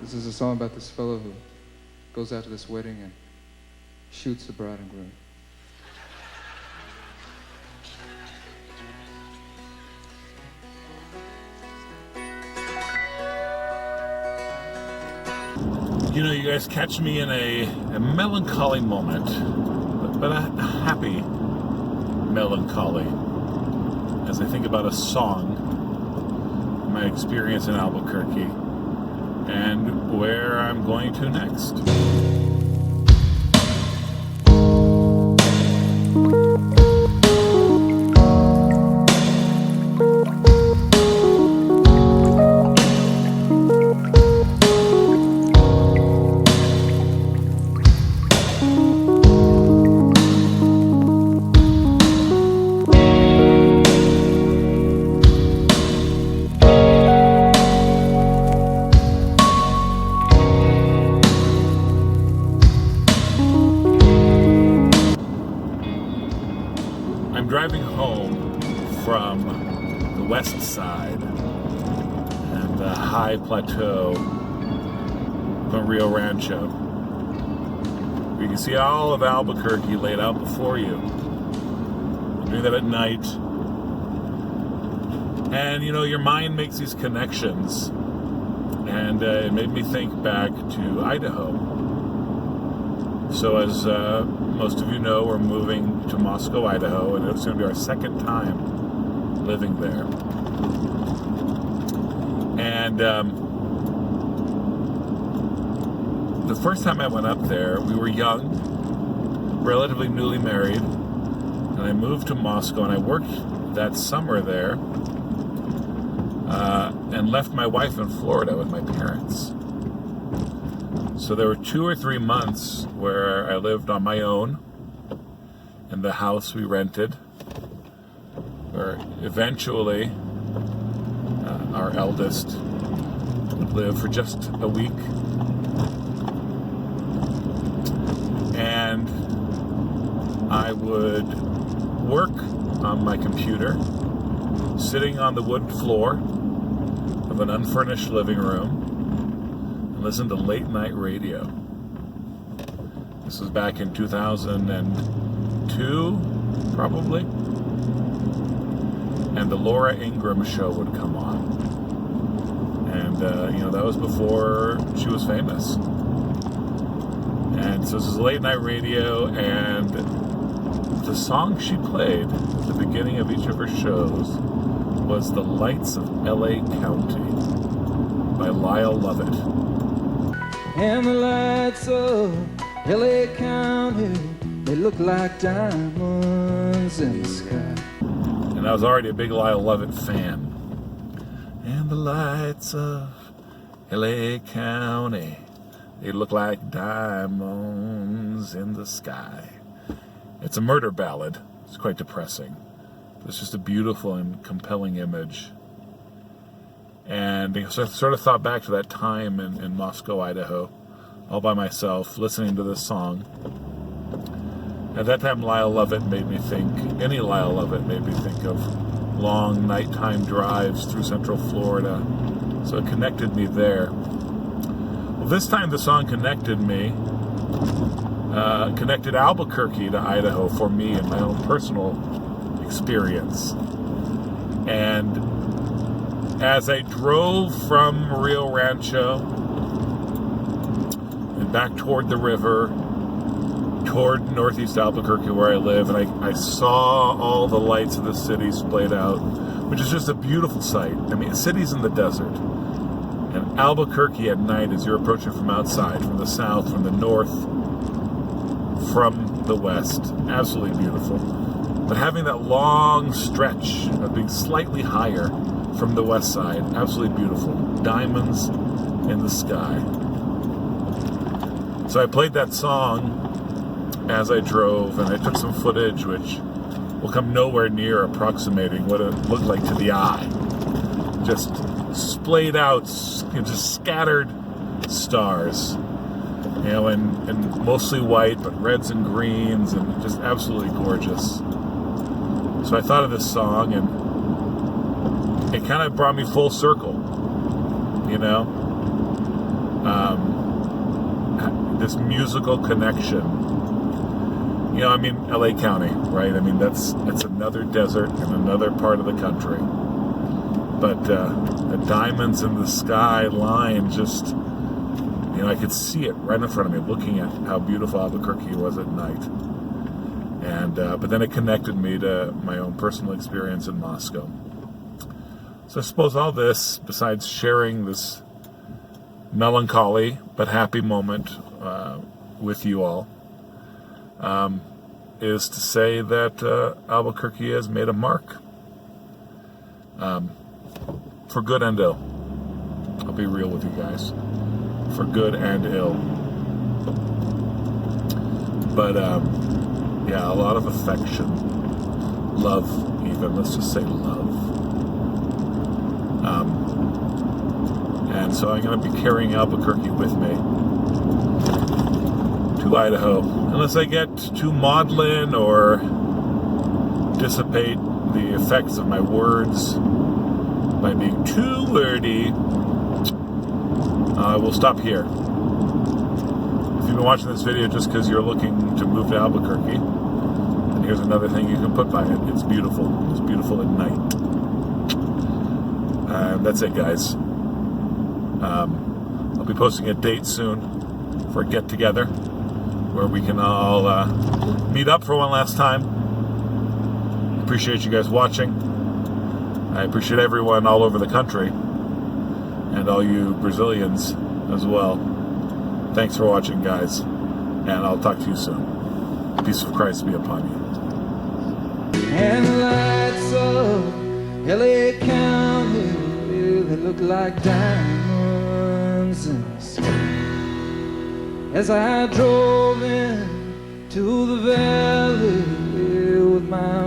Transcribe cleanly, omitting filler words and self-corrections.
This is a song about this fellow who goes out to this wedding and shoots the bride and groom. You know, you guys catch me in a melancholy moment, but a happy melancholy as I think about a song, my experience in Albuquerque, and where I'm going to next. Driving home from the west side and the high plateau of Rio Rancho. You can see all of Albuquerque laid out before you. I'm doing that at night. And you know, your mind makes these connections. And it made me think back to Idaho. So as most of you know, we're moving to Moscow, Idaho, and it's going to be our second time living there. And the first time I went up there, we were young, relatively newly married, and I moved to Moscow, and I worked that summer there, and left my wife in Florida with my parents. So there were 2 or 3 months where I lived on my own in the house we rented, where eventually our eldest would live for just a week. And I would work on my computer, sitting on the wood floor of an unfurnished living room, listen to late night radio. This was back in 2002, probably. And the Laura Ingraham show would come on. And, that was before she was famous. And so this is late night radio, and the song she played at the beginning of each of her shows was The Lights of L.A. County by Lyle Lovett. And the lights of L.A. County, they look like diamonds in the sky. And I was already a big Lyle Lovett fan. And the lights of L.A. County, they look like diamonds in the sky. It's a murder ballad. It's quite depressing. It's just a beautiful and compelling image. And so I sort of thought back to that time in Moscow, Idaho, all by myself, listening to this song. At that time, Lyle Lovett made me think of long nighttime drives through Central Florida. So it connected me there. Well, this time the song connected Albuquerque to Idaho for me in my own personal experience. And as I drove from Rio Rancho and back toward the river, toward northeast Albuquerque where I live, and I saw all the lights of the city splayed out, which is just a beautiful sight. I mean, city's in the desert, and Albuquerque at night as you're approaching from outside, from the south, from the north, from the west, absolutely beautiful. But having that long stretch of being slightly higher from the west side, absolutely beautiful. Diamonds in the sky. So I played that song as I drove, and I took some footage which will come nowhere near approximating what it looked like to the eye. Just splayed out, just scattered stars. And mostly white, but reds and greens, and just absolutely gorgeous. So I thought of this song, and it kind of brought me full circle, this musical connection. You know, I mean, LA County, right? I mean, that's another desert in another part of the country. But the diamonds in the sky line just, you know, I could see it right in front of me, looking at how beautiful Albuquerque was at night. And but then it connected me to my own personal experience in Moscow. So I suppose all this, besides sharing this melancholy but happy moment with you all, is to say that Albuquerque has made a mark, for good and ill. I'll be real with you guys, for good and ill. But yeah, a lot of affection, love, even, let's just say love. And so I'm going to be carrying Albuquerque with me to Idaho, unless I get too maudlin or dissipate the effects of my words by being too wordy. We'll stop here. If you've been watching this video just because you're looking to move to Albuquerque, then here's another thing you can put by it. It's beautiful. It's beautiful at night. That's it, guys. I'll be posting a date soon for a get-together where we can all meet up for one last time. Appreciate you guys watching. I appreciate everyone all over the country and all you Brazilians as well. Thanks for watching, guys, and I'll talk to you soon. Peace of Christ be upon you. And the lights of L.A. County, they look like diamonds in the sky. As I drove in to the valley with my